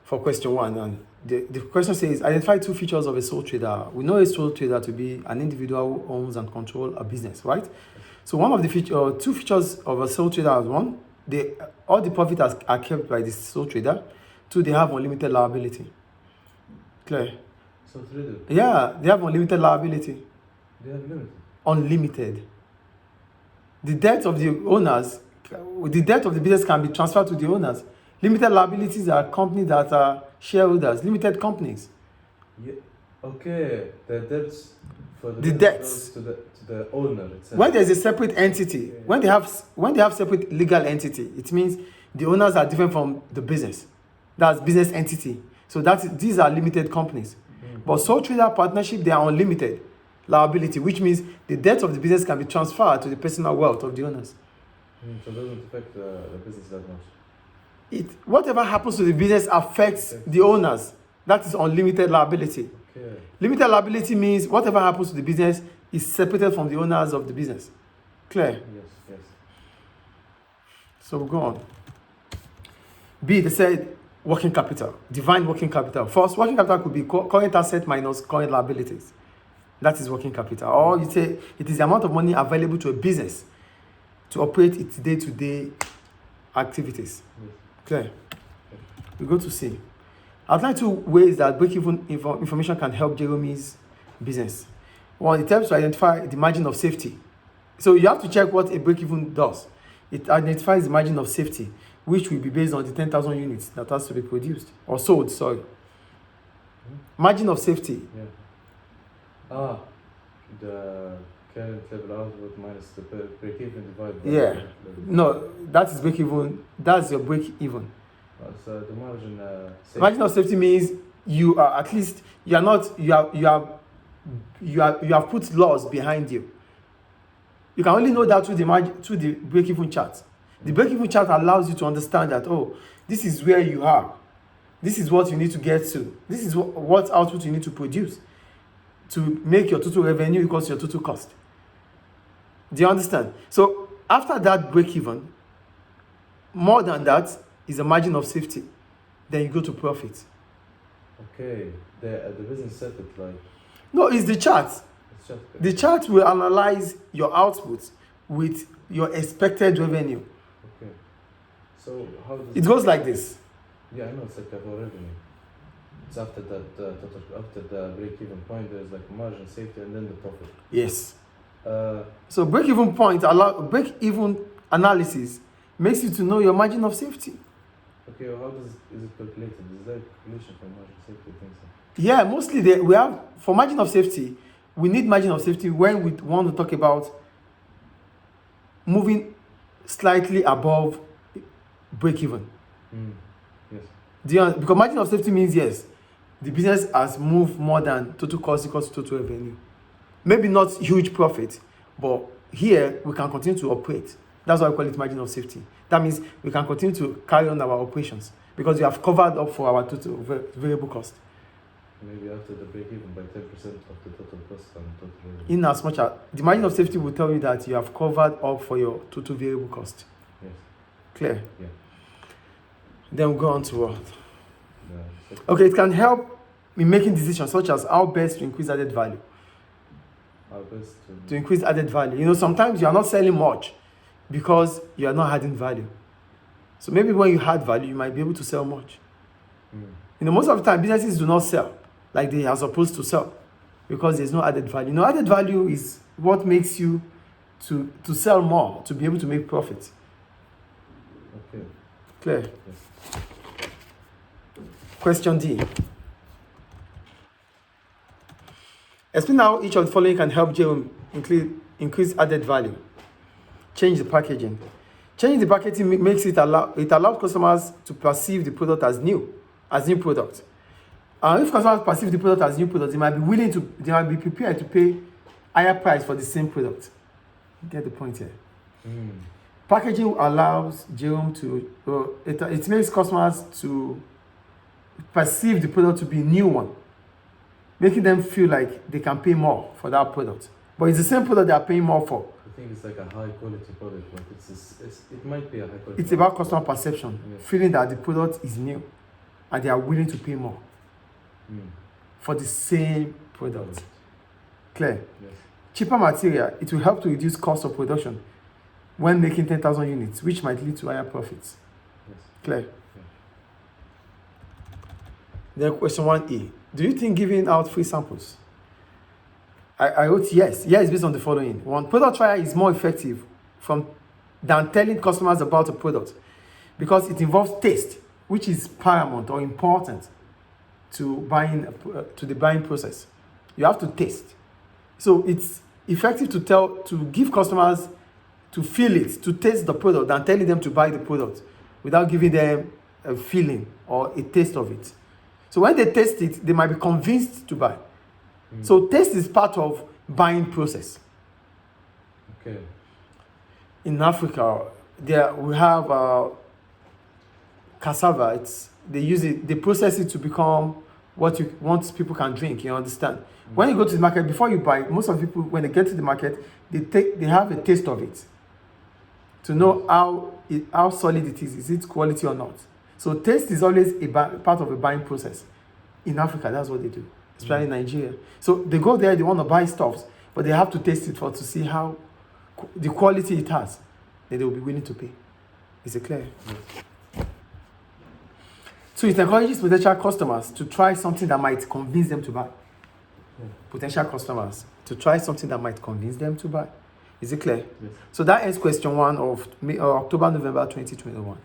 for question one. And the question says, identify two features of a sole trader. We know a sole trader to be an individual who owns and controls a business, right? So one of the two features of a sole trader is one, all the profits are kept by the sole trader. Two, they have unlimited liability. Clear? Sole trader? Yeah, they have unlimited liability. They have limited? Unlimited. The debt of the owners, the debt of the business can be transferred to the owners. Limited liabilities are companies that are shareholders, limited companies. Yeah. Okay, the debts for the debts to the owner itself. When there's a separate entity, when they have separate legal entity, it means the owners are different from the business. That's business entity. So these are limited companies. But sole trader partnership, they are unlimited liability, which means the debt of the business can be transferred to the personal wealth of the owners. So it doesn't affect the business that much. Whatever happens to the business affects the owners. That is unlimited liability. Okay. Limited liability means whatever happens to the business is separated from the owners of the business. Clear? Yes. So we'll go on. B, they said working capital, divine working capital. First, working capital could be current asset minus current liabilities. That is working capital. Or you say it is the amount of money available to a business to operate its day-to-day activities. Yes. Clear? We go to C. Outline two ways that break-even information can help Jeremy's business. One, it helps to identify the margin of safety. So you have to check what a break-even does. It identifies the margin of safety, which will be based on the 10,000 units that has to be produced or sold. Sorry. Margin of safety. Yeah. The current level output minus the break-even divided by Yeah. No, that is break-even. That's your break-even. So the margin safety. Margin of safety means you are at least you have put laws behind you. You can only know that through the break-even chart. The break-even chart allows you to understand that, this is where you are. This is what you need to get to. This is what output you need to produce to make your total revenue equals your total cost. Do you understand? So after that break-even, more than that is a margin of safety. Then you go to profit. Okay. The business set it like... No, it's the chart. It's just... The chart will analyze your output with your expected revenue. Okay. So how does it goes like this? Yeah, I know it's like a revenue. It's after that after the break-even point, there's like margin, safety, and then the profit. Yes. So break-even analysis makes you to know your margin of safety. Okay, well, is it calculated? Is there a calculation for margin safety things? Yeah, mostly we have for margin of safety. We need margin of safety when we want to talk about moving slightly above break-even. Yes. Because margin of safety means yes, the business has moved more than total cost equals to total revenue. Maybe not huge profit, but here we can continue to operate. That's why we call it margin of safety. That means we can continue to carry on our operations because we have covered up for our total variable cost. Maybe after the break-even by 10% of the total cost and total revenue. In as much as the margin of safety will tell you that you have covered up for your total variable cost. Yes. Clear? Yeah. Then we'll go on to what? Yeah. Okay, it can help in making decisions such as how best to increase added value. How best to increase added value. Sometimes you are not selling much because you are not adding value. So maybe when you add value, you might be able to sell much. Most of the time, businesses do not sell like they are supposed to sell because there's no added value. Added value is what makes you to sell more, to be able to make profit. Okay. Clear? Yes. Question D. Explain how each of the following can help Jerome increase added value. Change the packaging. Changing the packaging makes it allows customers to perceive the product as new product. If customers perceive the product as new product, they might be prepared to pay higher price for the same product. Get the point here. Packaging allows Jerome it makes customers to perceive the product to be a new one, making them feel like they can pay more for that product. But it's the same product they are paying more for. I think it's like a high quality product, but it might be a high quality. It's about customer perception, feeling that the product is new. and they are willing to pay more for the same product. Clear? Yes. Cheaper material, it will help to reduce cost of production when making 10,000 units, which might lead to higher profits. Yes. Clear? Yeah. Then question 1A. Do you think giving out free samples? I wrote yes. Yes, based on the following. One, product trial is more effective than telling customers about a product because it involves taste, which is paramount or important to the buying process. You have to taste. So it's effective to give customers to feel it, to taste the product than telling them to buy the product without giving them a feeling or a taste of it. So when they taste it, they might be convinced to buy. So taste is part of buying process. Okay. In Africa, we have cassava. They process it to become what people can drink. You understand? When you go to the market, before you buy, most of the people, when they get to the market, they have a taste of it to know how solid it is it quality or not. So taste is always part of a buying process. In Africa, that's what they do, especially in Nigeria. So they go there, they want to buy stuff, but they have to taste it to see how the quality it has. Then they will be willing to pay. Is it clear? Yes. So it encourages potential customers to try something that might convince them to buy. Potential customers to try something that might convince them to buy. Is it clear? Yes. So that ends question 1 of October, November 2021.